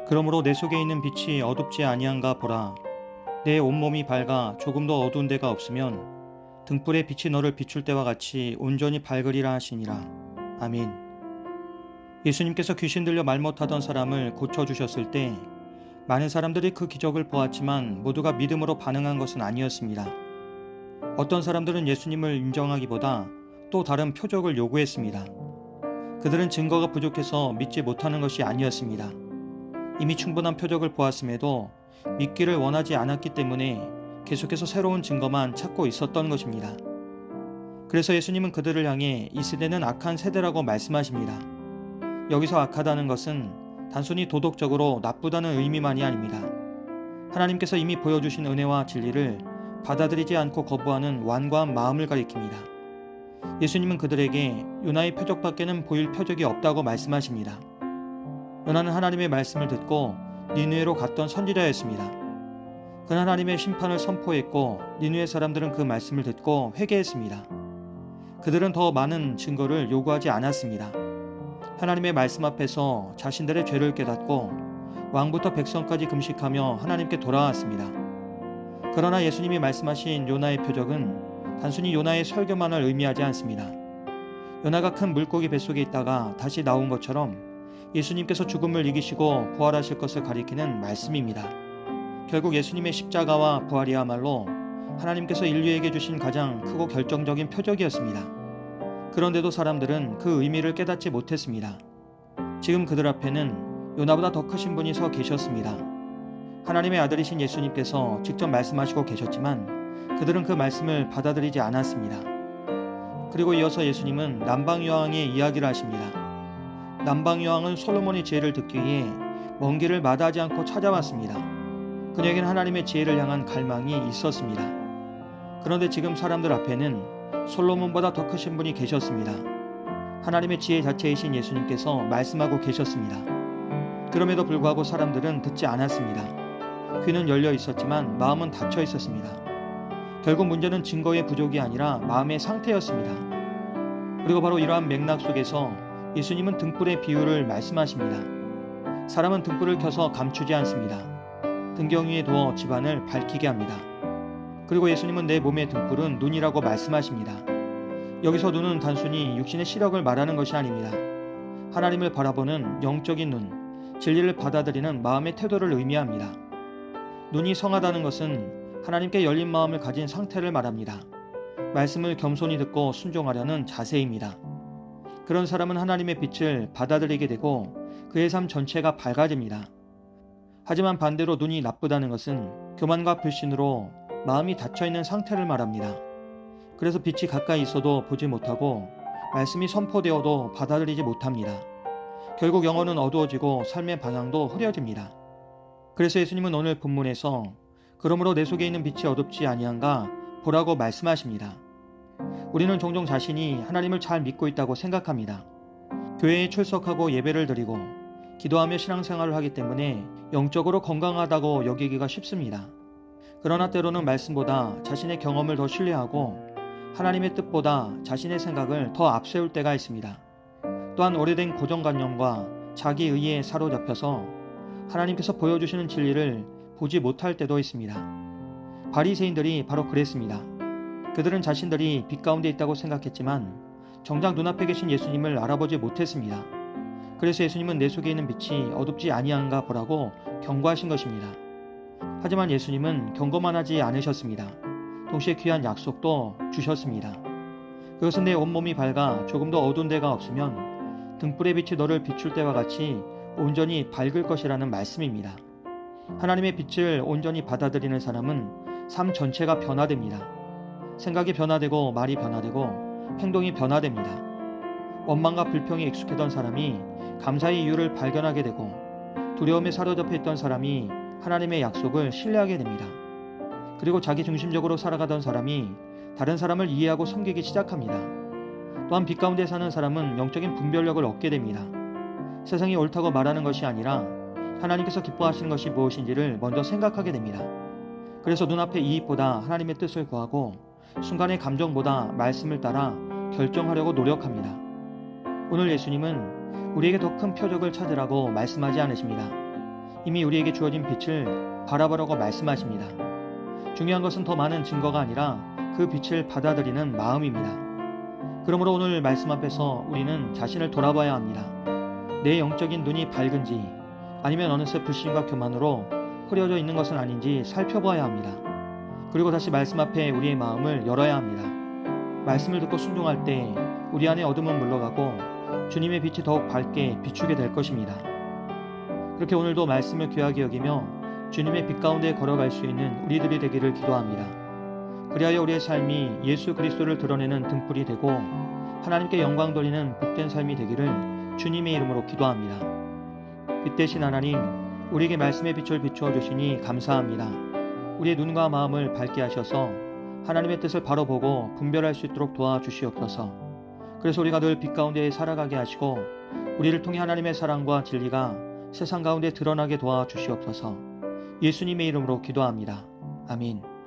그러므로 내 속에 있는 빛이 어둡지 아니한가 보라. 내 온몸이 밝아 조금도 어두운 데가 없으면 등불의 빛이 너를 비출 때와 같이 온전히 밝으리라 하시니라. 아멘. 예수님께서 귀신 들려 말 못하던 사람을 고쳐주셨을 때 많은 사람들이 그 기적을 보았지만 모두가 믿음으로 반응한 것은 아니었습니다. 어떤 사람들은 예수님을 인정하기보다 또 다른 표적을 요구했습니다. 그들은 증거가 부족해서 믿지 못하는 것이 아니었습니다. 이미 충분한 표적을 보았음에도 믿기를 원하지 않았기 때문에 계속해서 새로운 증거만 찾고 있었던 것입니다. 그래서 예수님은 그들을 향해 이 세대는 악한 세대라고 말씀하십니다. 여기서 악하다는 것은 단순히 도덕적으로 나쁘다는 의미만이 아닙니다. 하나님께서 이미 보여주신 은혜와 진리를 받아들이지 않고 거부하는 완고한 마음을 가리킵니다. 예수님은 그들에게 요나의 표적밖에는 보일 표적이 없다고 말씀하십니다. 요나는 하나님의 말씀을 듣고 니느웨로 갔던 선지자였습니다. 그는 하나님의 심판을 선포했고 니느웨 사람들은 그 말씀을 듣고 회개했습니다. 그들은 더 많은 증거를 요구하지 않았습니다. 하나님의 말씀 앞에서 자신들의 죄를 깨닫고 왕부터 백성까지 금식하며 하나님께 돌아왔습니다. 그러나 예수님이 말씀하신 요나의 표적은 단순히 요나의 설교만을 의미하지 않습니다. 요나가 큰 물고기 뱃속에 있다가 다시 나온 것처럼 예수님께서 죽음을 이기시고 부활하실 것을 가리키는 말씀입니다. 결국 예수님의 십자가와 부활이야말로 하나님께서 인류에게 주신 가장 크고 결정적인 표적이었습니다. 그런데도 사람들은 그 의미를 깨닫지 못했습니다. 지금 그들 앞에는 요나보다 더 크신 분이 서 계셨습니다. 하나님의 아들이신 예수님께서 직접 말씀하시고 계셨지만 그들은 그 말씀을 받아들이지 않았습니다. 그리고 이어서 예수님은 남방여왕의 이야기를 하십니다. 남방여왕은 솔로몬의 지혜를 듣기 위해 먼 길을 마다하지 않고 찾아왔습니다. 그녀에게는 하나님의 지혜를 향한 갈망이 있었습니다. 그런데 지금 사람들 앞에는 솔로몬보다 더 크신 분이 계셨습니다. 하나님의 지혜 자체이신 예수님께서 말씀하고 계셨습니다. 그럼에도 불구하고 사람들은 듣지 않았습니다. 귀는 열려 있었지만 마음은 닫혀 있었습니다. 결국 문제는 증거의 부족이 아니라 마음의 상태였습니다. 그리고 바로 이러한 맥락 속에서 예수님은 등불의 비유를 말씀하십니다. 사람은 등불을 켜서 감추지 않습니다. 등경 위에 두어 집안을 밝히게 합니다. 그리고 예수님은 내 몸의 등불은 눈이라고 말씀하십니다. 여기서 눈은 단순히 육신의 시력을 말하는 것이 아닙니다. 하나님을 바라보는 영적인 눈, 진리를 받아들이는 마음의 태도를 의미합니다. 눈이 성하다는 것은 하나님께 열린 마음을 가진 상태를 말합니다. 말씀을 겸손히 듣고 순종하려는 자세입니다. 그런 사람은 하나님의 빛을 받아들이게 되고 그의 삶 전체가 밝아집니다. 하지만 반대로 눈이 나쁘다는 것은 교만과 불신으로 마음이 닫혀있는 상태를 말합니다. 그래서 빛이 가까이 있어도 보지 못하고 말씀이 선포되어도 받아들이지 못합니다. 결국 영혼은 어두워지고 삶의 방향도 흐려집니다. 그래서 예수님은 오늘 본문에서 그러므로 내 속에 있는 빛이 어둡지 아니한가 보라고 말씀하십니다. 우리는 종종 자신이 하나님을 잘 믿고 있다고 생각합니다. 교회에 출석하고 예배를 드리고 기도하며 신앙생활을 하기 때문에 영적으로 건강하다고 여기기가 쉽습니다. 그러나 때로는 말씀보다 자신의 경험을 더 신뢰하고 하나님의 뜻보다 자신의 생각을 더 앞세울 때가 있습니다. 또한 오래된 고정관념과 자기의에 사로잡혀서 하나님께서 보여주시는 진리를 보지 못할 때도 있습니다. 바리새인들이 바로 그랬습니다. 그들은 자신들이 빛 가운데 있다고 생각했지만 정작 눈앞에 계신 예수님을 알아보지 못했습니다. 그래서 예수님은 내 속에 있는 빛이 어둡지 아니한가 보라고 경고하신 것입니다. 하지만 예수님은 경고만 하지 않으셨습니다. 동시에 귀한 약속도 주셨습니다. 그것은 내 온몸이 밝아 조금 더 어두운 데가 없으면 등불의 빛이 너를 비출 때와 같이 온전히 밝을 것이라는 말씀입니다. 하나님의 빛을 온전히 받아들이는 사람은 삶 전체가 변화됩니다. 생각이 변화되고 말이 변화되고 행동이 변화됩니다. 원망과 불평에 익숙했던 사람이 감사의 이유를 발견하게 되고 두려움에 사로잡혀 있던 사람이 하나님의 약속을 신뢰하게 됩니다. 그리고 자기 중심적으로 살아가던 사람이 다른 사람을 이해하고 섬기기 시작합니다. 또한 빛 가운데 사는 사람은 영적인 분별력을 얻게 됩니다. 세상이 옳다고 말하는 것이 아니라 하나님께서 기뻐하시는 것이 무엇인지를 먼저 생각하게 됩니다. 그래서 눈앞의 이익보다 하나님의 뜻을 구하고 순간의 감정보다 말씀을 따라 결정하려고 노력합니다. 오늘 예수님은 우리에게 더 큰 표적을 찾으라고 말씀하지 않으십니다. 이미 우리에게 주어진 빛을 바라보라고 말씀하십니다. 중요한 것은 더 많은 증거가 아니라 그 빛을 받아들이는 마음입니다. 그러므로 오늘 말씀 앞에서 우리는 자신을 돌아봐야 합니다. 내 영적인 눈이 밝은지 아니면 어느새 불신과 교만으로 흐려져 있는 것은 아닌지 살펴봐야 합니다. 그리고 다시 말씀 앞에 우리의 마음을 열어야 합니다. 말씀을 듣고 순종할 때 우리 안의 어둠은 물러가고 주님의 빛이 더욱 밝게 비추게 될 것입니다. 그렇게 오늘도 말씀을 귀하게 여기며 주님의 빛 가운데 걸어갈 수 있는 우리들이 되기를 기도합니다. 그리하여 우리의 삶이 예수 그리스도를 드러내는 등불이 되고 하나님께 영광 돌리는 복된 삶이 되기를 주님의 이름으로 기도합니다. 빛 대신 하나님, 우리에게 말씀의 빛을 비추어 주시니 감사합니다. 우리의 눈과 마음을 밝게 하셔서 하나님의 뜻을 바로 보고 분별할 수 있도록 도와주시옵소서. 그래서 우리가 늘 빛 가운데 살아가게 하시고 우리를 통해 하나님의 사랑과 진리가 세상 가운데 드러나게 도와주시옵소서. 예수님의 이름으로 기도합니다. 아멘.